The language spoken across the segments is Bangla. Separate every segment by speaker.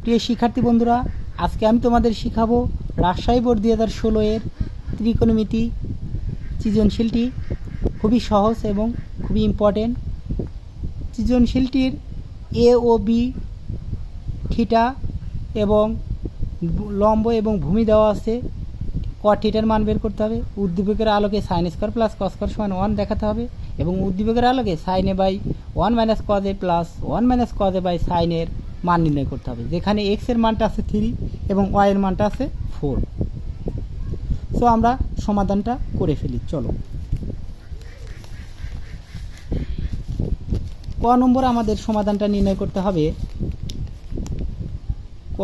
Speaker 1: প্রিয় শিক্ষার্থী বন্ধুরা, আজকে আমি তোমাদের শিখাবো রাজশাহী বোর্ড 2016 এর ত্রিকোণমিতি সৃজনশীলটি। খুবই সহজ এবং খুবই ইম্পর্টেন্ট। সৃজনশীলটির এ ও বি থিটা এবং লম্ব এবং ভূমি দেওয়া আছে। কট থিটার মান বের করতে হবে। উদ্দীপকের আলোকে sine square plus cos square সমান 1 দেখাতে হবে এবং উদ্দীপকের আলোকে sine A by 1 minus cos A plus 1 minus cos A by sine এর মান নির্ণয় করতে হবে, যেখানে এক্স এর মানটা আছে 3 এবং ওয়াই এর মানটা আছে 4। সো আমরা সমাধানটা করে ফেলি। চলো, ক নম্বর আমাদের সমাধানটা নির্ণয় করতে হবে। ক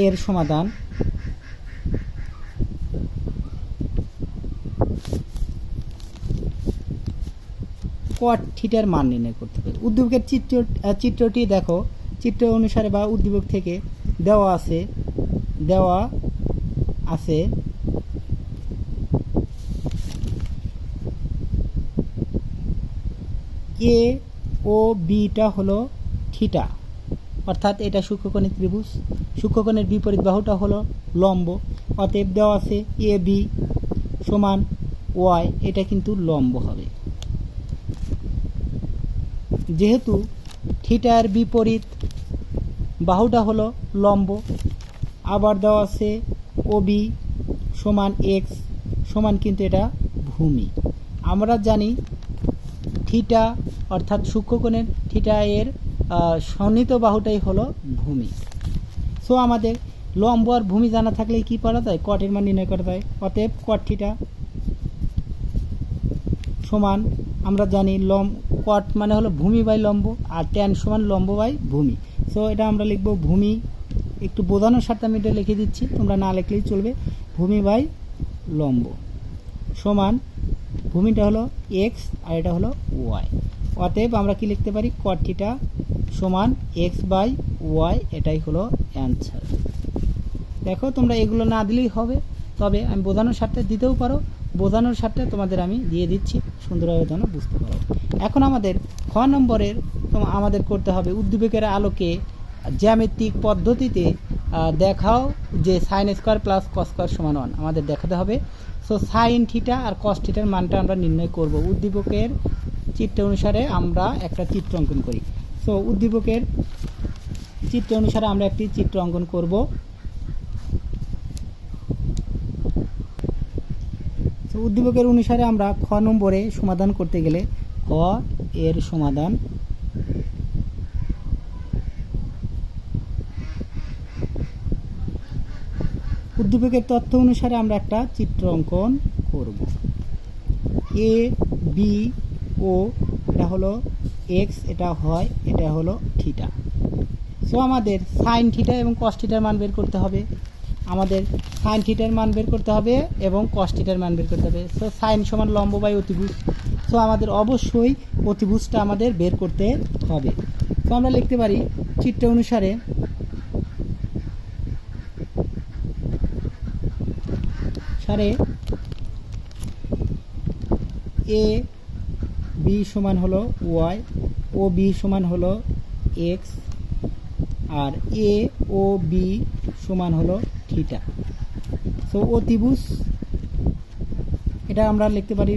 Speaker 1: এর সমাধান কট থিটার মান নির্ণয় করতে হবে। উদ্দীপকের চিত্রটি দেখো। চিত্র অনুসারে বা উদ্দীপক থেকে দেওয়া আছে এ ও বিটা হলো থিটা, অর্থাৎ এটা সূক্ষ্মকোণের ত্রিভুজ। সূক্ষ্মকোণের বিপরীত বাহুটা হলো লম্ব। অতএব দেওয়া আছে এ বি সমান ওয়াই, এটা কিন্তু লম্ব হবে। যেহেতু থিটার বিপরীত বাহুটা হলো লম্ব, আবার দেওয়া আছে ও বি সমান এক্স সমান কিন্তু এটা ভূমি। আমরা জানি থিটা অর্থাৎ সূক্ষ্মকোণের থিটা এর সন্নিহিত বাহুটাই হলো ভূমি। সো আমাদের লম্ব আর ভূমি জানা থাকলে কি করা যায়? কটের মান নির্ণয় করা যায়। অতএব কট থিটা সমান, আমরা জানি কট মানে হলো ভূমি বাই লম্ব, আর ট্যান সমান লম্ব বাই ভূমি। সো এটা আমরা লিখব ভূমি, একটু বোঝানোর সাথে আমি এটা লিখে দিচ্ছি, তোমরা না লিখলেই চলবে। ভূমি বাই লম্ব সমান, ভূমিটা হলো এক্স আর এটা হলো ওয়াই। অতএব আমরা কি লিখতে পারি? কট থিটা সমান এক্স বাই ওয়াই, এটাই হলো অ্যান্সার। দেখো, তোমরা এগুলো না দিলেই হবে, তবে আমি বোঝানোর স্বার্থে দিতেও পারো। বোঝানোর স্বার্থে তোমাদের আমি দিয়ে দিচ্ছি, সুন্দরভাবে যেন বুঝতে পারো। এখন আমাদের খ নম্বরের আমাদের করতে হবে উদ্দীপকের আলোকে জ্যামিতিক পদ্ধতিতে দেখাও যে sign square plus cos square সমান 1 আমাদের দেখাতে হবে। সো সাইন থিটা আর কস থিটার মানটা আমরা নির্ণয় করব। উদ্দীপকের চিত্র অনুসারে আমরা একটা চিত্র অঙ্কন করি। সো উদ্দীপকের চিত্র অনুসারে আমরা একটি চিত্র অঙ্কন করব। উদ্দীপকের অনুসারে আমরা খ নম্বরে সমাধান করতে গেলে খ এর সমাধান উদ্দীপকের তথ্য অনুসারে আমরা একটা চিত্র অঙ্কন করব। এ বি ও এটা হলো এক্স, এটা হয়, এটা হলো থিটা। সো আমাদের সাইন থিটা এবং কস থিটার মান বের করতে হবে। আমাদের সাইন থিটার মান বের করতে হবে এবং কস থিটার মান বের করতে হবে। সো সাইন সমান লম্ব বাই অতিভুজ। সো আমাদের অবশ্যই অতিভুজটা আমাদের বের করতে হবে। তো আমরা লিখতে পারি চিত্র অনুসারে এ বি সমান হলো ওয়াই, ও বি সমান হলো এক্স, আর এ ও বি সমান হলো থিটা। সো অতিভুজ এটা আমরা লিখতে পারি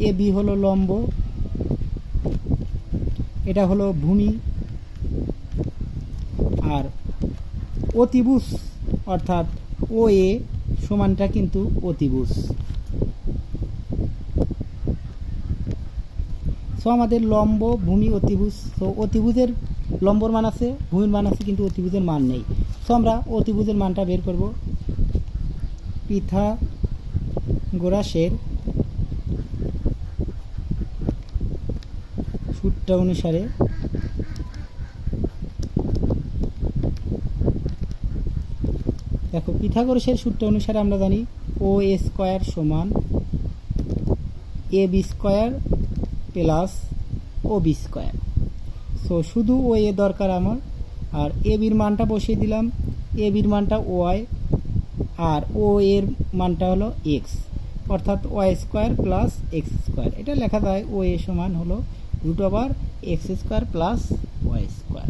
Speaker 1: এ বি হলো লম্ব, এটা হলো ভূমি, আর অতিভুজ অর্থাৎ ও এ সমানটা কিন্তু অতিভুজ। সো আমাদের লম্ব ভূমি অতিভুজ। সো অতিভুজের লম্বর মান আছে, ভূমির মান আছে, কিন্তু অতিভুজের মান নেই। সো আমরা অতিভুজের মানটা বের করব। পিথাগোরাসের সূত্র অনুসারে দেখো, পিথাগোরাসের সূত্র অনুসারে আমরা জানি ও এ স্কোয়ার সমান A B square plus O B square. So শুধু ও এ দরকার আমার, আর এ বির মানটা বসিয়ে দিলাম। এ বির মানটা ওয়াই আর ও এর মানটা হলো এক্স, অর্থাৎ y square plus x square. এটা লেখা যায় ও এ সমান হলো √x² প্লাস ওয়াই স্কোয়ার।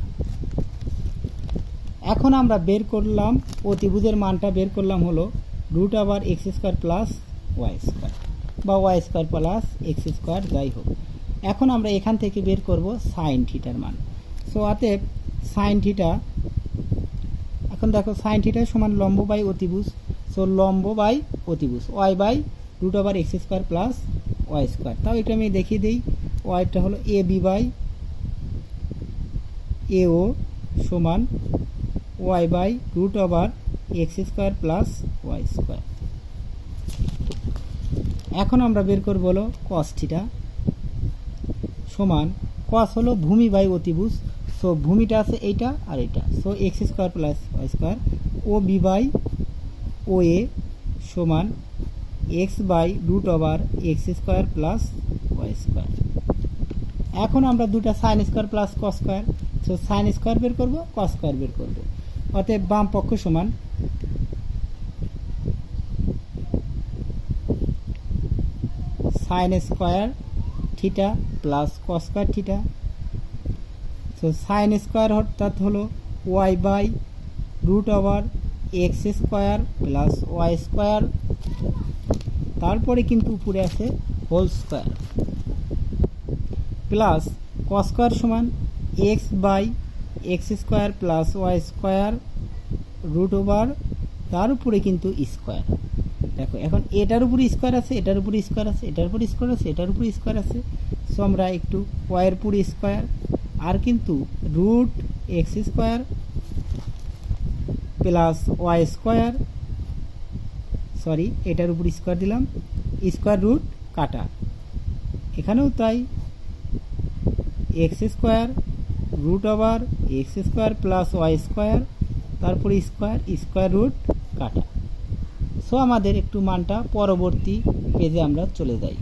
Speaker 1: এখন আমরা বের করলাম অতিভুজের মানটা বের করলাম হলো root over x square plus y square বা y square plus x square যাই হোক। এখন আমরা এখান থেকে বের করব সাইন থিটার মান। সো অতএব সাইন থিটা, এখন দেখো সাইন থিটা সমান লম্ব বাই অতিভুজ। সো লম্ব বাই অতিভুজ y by root over x square plus y square. তাও এটা আমি দেখিয়ে দিই, ওয়াইটা হলো এ বি বাই এও সমান y by root over x square plus y square. এখন আমরা বের করব হলো কস থিটা সমান, কস হলো ভূমি বাই অতিভুজ। সো ভূমিটা আছে এইটা আর এইটা, so x square plus y square. O B by O A সমান x by root over x square plus y square. এখন আমরা দুটা sine square plus cos square, so sine square বের করব, কস স্কোয়ার বের করব। অতএব বাম পক্ষ সমান sine square theta plus cos square theta. So sine square অর্থাৎ হলো y by root over x square plus y square, তারপরে কিন্তু উপরে আছে whole square, plus cos square সমান x by x square plus y square root over তার উপরে কিন্তু স্কোয়ার। দেখো এখন এটার উপরে স্কোয়ার আছে, এটার উপরে স্কোয়ার আছে, এটার উপরে স্কোয়ার আছে, এটার উপরে স্কোয়ার আছে। সো আমরা একটু ওয়াইয়ের উপরে স্কোয়ার আর কিন্তু root x square plus y square, sorry এটার উপর স্কোয়ার দিলাম, স্কোয়ার রুট কাটা, এখানেও তাই x square root over x square plus y square তারপরে স্কোয়ার, স্কোয়ার রুট কাটা। সো আমাদের একটু মানটা পরবর্তী পেজে আমরা চলে যাই।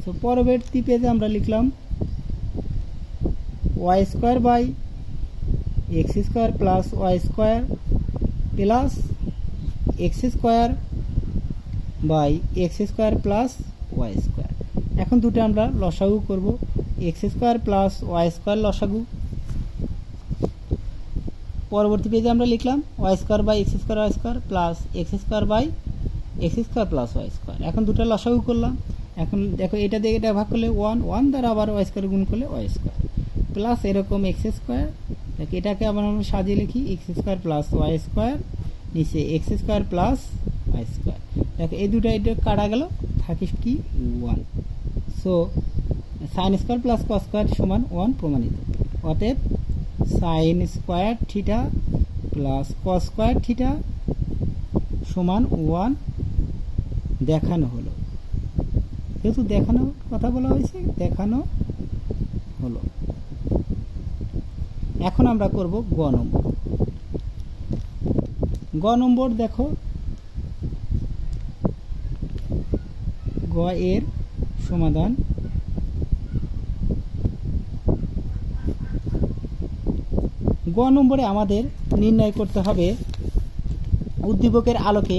Speaker 1: সো পরবর্তী পেজে আমরা লিখলাম y square by x square plus y square plus x square by x square plus y square. এখন দুটো আমরা লসাগু করব, x square plus y square লসাগু। পরবর্তী পেজে আমরা লিখলাম y square by x square y square plus x square by x square plus y square. এখন দুটো লসাগু করলাম। এখন দেখো এটা দিয়ে এটা ভাগ করলে ওয়ান, ওয়ান দ্বারা আবার ওয়াই স্কোয়ার গুণ করলে ওয়াই স্কোয়ার প্লাস এরকম এক্স স্কোয়ার। দেখো এটাকে আবার আমরা সাজিয়ে লিখি x square plus y square, নিচে x square plus y square. দেখো এই দুটো এটা কাটা গেল, থাকে কি one. So sine square plus cos square সমান ওয়ান প্রমাণিত। অতএব sine square theta plus cos square theta সমান ওয়ান দেখানো হলো। যেহেতু দেখানো কথা বলা হয়েছে, দেখানো হলো। এখন আমরা করব গ নম্বর। গ নম্বর দেখো গ এর সমাধান। গ নম্বরে আমাদের নির্ণয় করতে হবে উদ্দীপকের আলোকে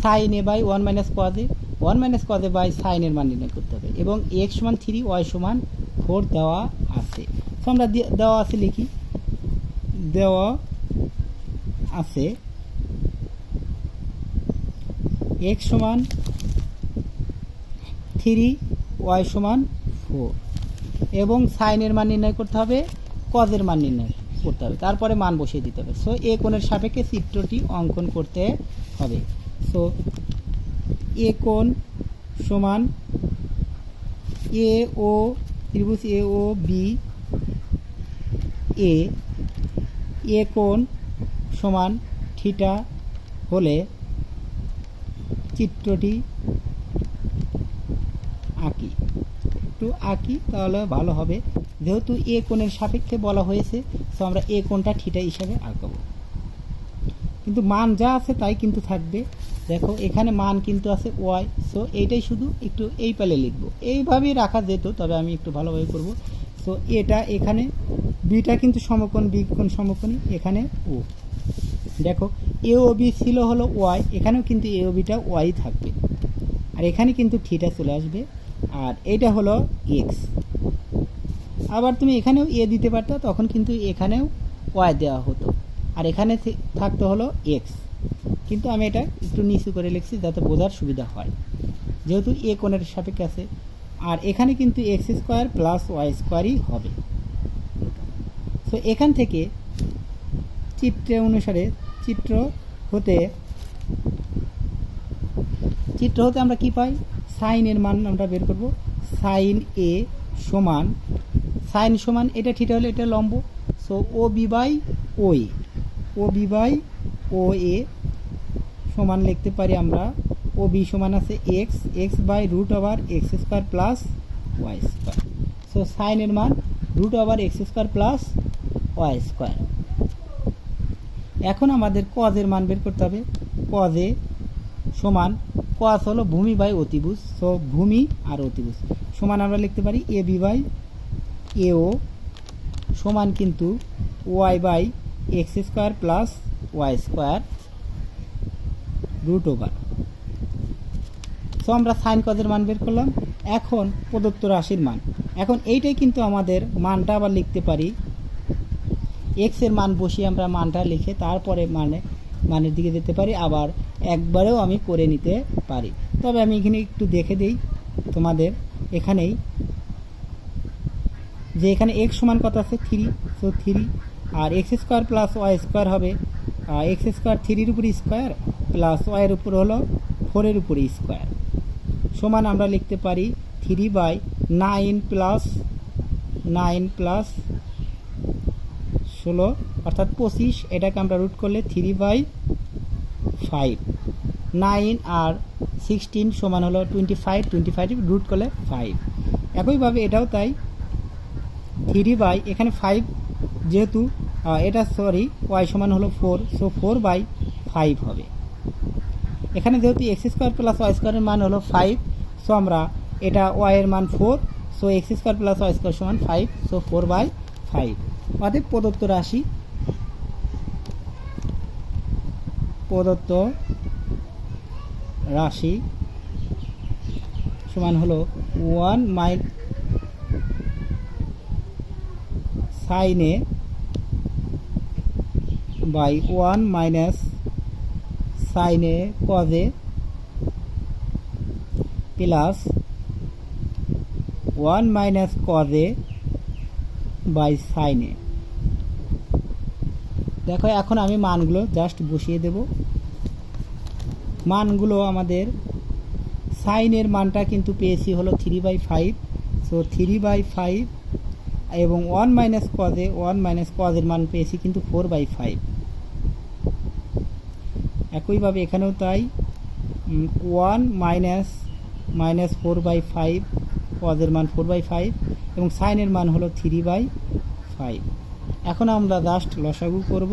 Speaker 1: sine A by one minus cos A, one minus cos A by সাইনের মান নির্ণয় করতে হবে এবং এক্স সমান 3 ওয়াই সমান 4 দেওয়া আছে। তো আমরা দেওয়া আছে লিখি, দেওয়া আছে এক্স সমান 3 ওয়াই সমান 4 এবং সাইনের মান নির্ণয় করতে হবে, কজের মান নির্ণয় করতে হবে, তারপরে মান বসিয়ে দিতে হবে। সো এ কোণের সাপেক্ষে চিত্রটি অঙ্কন করতে হবে। সো এ কোণ সমান এ ও ত্রিভুজ এ ও বি এ কোণ সমান থিটা হলে চিত্রটি আঁকি তাহলে ভালো হবে। যেহেতু এ কোণের সাপেক্ষে বলা হয়েছে, সো আমরা এ কোণটা থিটা হিসাবে আঁকাবো, কিন্তু মান যা আছে তাই কিন্তু থাকবে। দেখো এখানে মান কিন্তু আছে ওয়াই, সো এইটাই শুধু একটু এই পালে লিখবো, এইভাবেই রাখা যেত, তবে আমি একটু ভালোভাবে করব। সো এটা এখানে বিটা কিন্তু সমকোণ, বি কোণ সমকোণী, এখানে ও। দেখো এ ও বি ছিল হলো ওয়াই, এখানেও কিন্তু এ ও বিটা ওয়াই থাকবে, আর এখানে কিন্তু থিটা চলে আসবে, আর এইটা হলো এক্স। আবার তুমি এখানেও এ দিতে পারতো, তখন কিন্তু এখানেও ওয়াই দেওয়া হতো, আর এখানে থাকতো হলো এক্স। কিন্তু আমি এটা একটু নিচু করে লিখছি যাতে বোঝার সুবিধা হয়, যেহেতু এ কোণের সাপেক্ষে আছে। আর এখানে কিন্তু এক্স স্কোয়ার প্লাস ওয়াই স্কোয়ারই হবে। তো এখান থেকে চিত্র অনুসারে চিত্র হতে আমরা কি পাই, সাইনের মান আমরা বের করব। সাইন এ সমান, সাইন সমান এটা থিটা হলে এটা লম্ব, so O B by O A, O B by O A সমান লিখতে পারি আমরা, ও বি সমান আছে x, x by root over x square plus y square. So সাইনের মান root over x square plus y square. এখন আমাদের কজের মান বের করতে হবে। কজে সমান, কজ হলো ভূমি বাই অতিভুজ, সো ভূমি আর অতিভুজ সমান আমরা লিখতে পারি এ বি বাই এও সমান কিন্তু y by x square plus y square root over. So আমরা সাইন কজের মান বের করলাম। এখন প্রদত্ত রাশির মান, এখন এইটাই কিন্তু আমাদের মানটা আবার লিখতে পারি, এক্সের মান বসিয়ে আমরা মানটা লিখে তারপরে মানের দিকে যেতে পারি, আবার একবারেও আমি করে নিতে পারি। তবে আমি এখানে একটু দেখে দিই তোমাদের, এখানেই যে এখানে এক্স সমান কত আছে 3, সো 3 আর x square plus y square হবে এক্স স্কোয়ার 3-র উপরে স্কোয়ার প্লাস ওয়াইয়ের উপর হলো 4-এর উপরে স্কোয়ার সমান আমরা লিখতে পারি 3/9 প্লাস 16 অর্থাৎ 25, এটাকে আমরা রুট করলে 3/5, 9 আর 16 সমান হলো 25 রুট করলে 5। একইভাবে এটাও তাই, 3 এখানে 5 যেহেতু এটা ওয়াই সমান হলো 4, সো 4/5 হবে। এখানে যেহেতু এক্স স্কোয়ার প্লাস ওয়াই স্কোয়ারের মান হলো 5, সো আমরা এটা ওয়াইয়ের মান 4, so x square plus y square সমান 5, সো 4/5। অতএব প্রদত্ত রাশি সমান হলো 1 sine A by 1 minus sine A cos A plus 1 minus cos A by sine A. দেখো এখন আমি মানগুলো জাস্ট বসিয়ে দেব। মানগুলো আমাদের সাইনের মানটা কিন্তু পেয়েছি হলো 3/5, সো 3/5 এবং 1 মাইনাস কজের মান পেয়েছি কিন্তু 4/5। একইভাবে এখানেও তাই 1 মাইনাস 4/5, কজের মান 4/5 এবং সাইনের মান হলো 3/5। এখন আমরা জাস্ট লসাগু করব।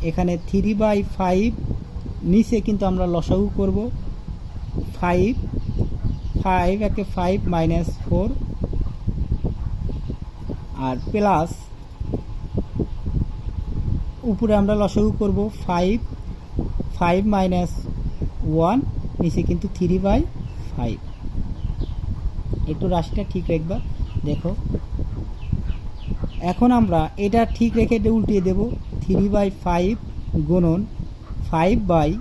Speaker 1: এখানে 3/5 নিচে কিন্তু আমরা লসাগু করব 5 একে 5 মাইনাস 4 আর প্লাস উপরে আমরা লসাগু করব 5 মাইনাস 1, নিচে কিন্তু 3/5। একটু রাশিটা ঠিক রাখবা, দেখো এখন আমরা এটা ঠিক রেখে এটা উল্টিয়ে দেব 3/5 গুণন 5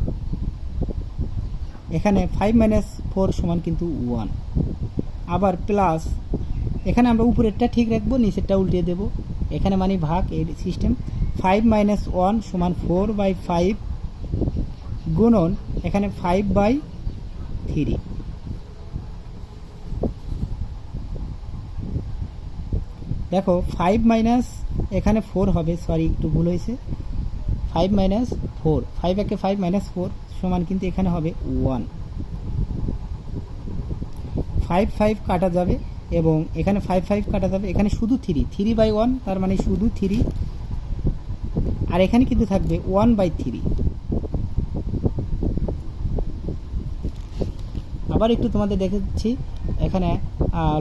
Speaker 1: এখানে 5 মাইনাস 4 সমান কিন্তু 1, আবার প্লাস এখানে আমরা উপরেরটা ঠিক রাখবো, নিচেরটা উল্টিয়ে দেব, এখানে মানে ভাগ এই সিস্টেম 5 মাইনাস 1 সমান 4/5 গুণন এখানে 5/3। দেখো 5 মাইনাস এখানে 4 হবে, একটু ভুল হয়েছে, 5 মাইনাস 4, 5 একে 5 মাইনাস 4 সমান কিন্তু এখানে হবে 1। 5 কাটা যাবে এবং এখানে 5 কাটা যাবে, এখানে শুধু 3/1 তার মানে শুধু 3, আর এখানে কিন্তু থাকবে 1/3। আবার একটু তোমাদের দেখাচ্ছি, এখানে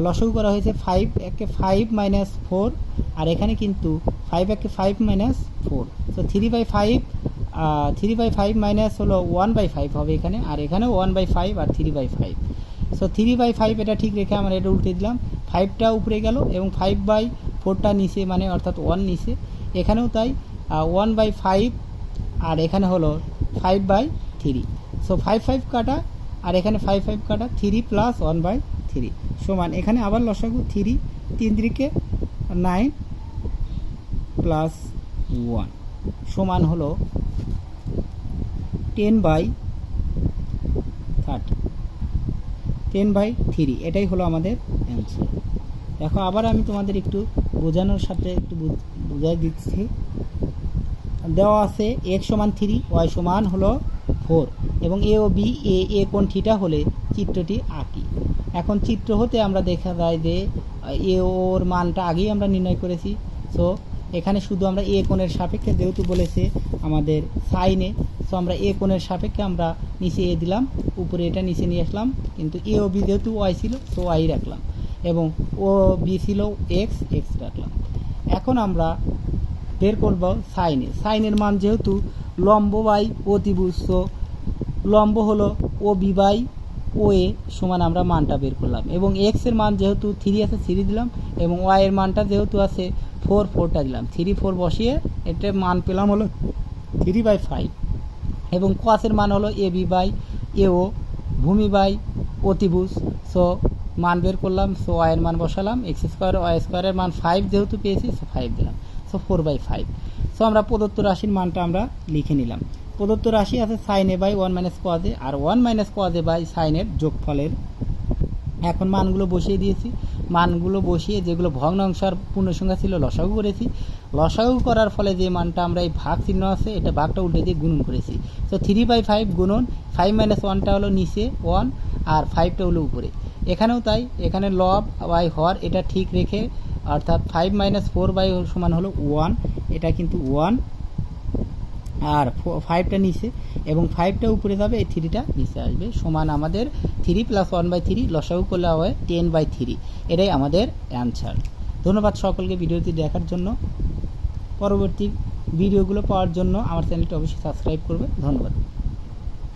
Speaker 1: লসাগু করা হয়েছে 5 একে 5 মাইনাস 4 আর এখানে কিন্তু 5 একে 5 মাইনাস 4, সো 3/5 মাইনাস হলো 1/5 হবে এখানে, আর এখানেও 1/5 আর 3/5, সো 3/5 এটা ঠিক রেখে আমরা এটা উল্টে দিলাম, 5টা উপরে গেল এবং 5/4টা নিচে মানে অর্থাৎ 1 নিচে, এখানেও তাই 1/5 আর এখানে হলো 5/3। সো 5 কাটা আর এখানে 5 কাটা 3 প্লাস 1/3 সমান এখানে আবার লসাগু 3 3 3 9 প্লাস 1 সমান হলো 10/30 10/3। এটাই হলো আমাদের অ্যান্সার। দেখো আবার আমি তোমাদের একটু বোঝানোর সাথে একটু বুঝাই দিচ্ছি। দেওয়া আছে x সমান 3, y সমান হলো 4 এবং এ ও বি এ কোণ থিটা হলে চিত্রটি আঁকি। এখন চিত্র হতে আমরা দেখা যায় যে এ ওর মানটা আগেই আমরা নির্ণয় করেছি। সো এখানে শুধু আমরা এ কোণের সাপেক্ষে যেহেতু বলেছে আমাদের সাইনে, সো আমরা এ কোণের সাপেক্ষে আমরা নিচে এ দিলাম, উপরে এটা নিচে নিয়ে আসলাম, কিন্তু এ ও বি যেহেতু ওয়াই ছিল সো ওয়াই রাখলাম এবং ও বি ছিল এক্স রাখলাম। এখন আমরা বের করব সাইনের মান যেহেতু লম্ব বাই অতিভুজ, সো লম্ব হলো ও বি বাই ও এ সমান আমরা মানটা বের করলাম এবং এক্সের মান যেহেতু 3 আছে 3 দিলাম এবং ওয়াই এর মানটা যেহেতু আছে 4টা দিলাম, 3 4 বসিয়ে এটার মান পেলাম হলো 3/5 এবং কসের মান হলো এ বি বাই এ ও ভূমি বাই অতিভুজ। সো মান বের করলাম, সো ওয়াই এর মান বসালাম, এক্স স্কোয়ার ওয়াই স্কোয়ারের মান 5 যেহেতু পেয়েছি সো 5 দিলাম, সো 4/5। সো আমরা প্রদত্ত রাশির মানটা আমরা লিখে নিলাম। প্রদত্ত রাশি আছে sine A by 1 minus cos A আর 1 মাইনাস কজ এ বাই সাইনের যোগফলের। এখন মানগুলো বসিয়ে দিয়েছি, মানগুলো বসিয়ে যেগুলো ভগ্নাংশ আর পূর্ণসংখ্যা ছিল লসাগু করেছি। লসাগু করার ফলে যে মানটা আমরা এই ভাগ চিহ্ন আছে এটা ভাগটা উল্টে দিয়ে গুণন করেছি। সো 3/5 গুণন 5 মাইনাস 1টা হলো নিচে 1 আর 5টা হলো উপরে। এখানেও তাই, এখানে লব বাই হর এটা ঠিক রেখে অর্থাৎ 5 মাইনাস 4/, সমান হলো 1, এটা কিন্তু 1 আর 5টা নিচে এবং 5টা উপরে যাবে, এই 3টা নিচে আসবে, সমান আমাদের 3 প্লাস 1/3 লসাগু করলে হয় 10/3। এটাই আমাদের অ্যান্সার। ধন্যবাদ সকলকে ভিডিওটি দেখার জন্য। পরবর্তী ভিডিওগুলো পাওয়ার জন্য আমার চ্যানেলটি অবশ্যই সাবস্ক্রাইব করবে। ধন্যবাদ।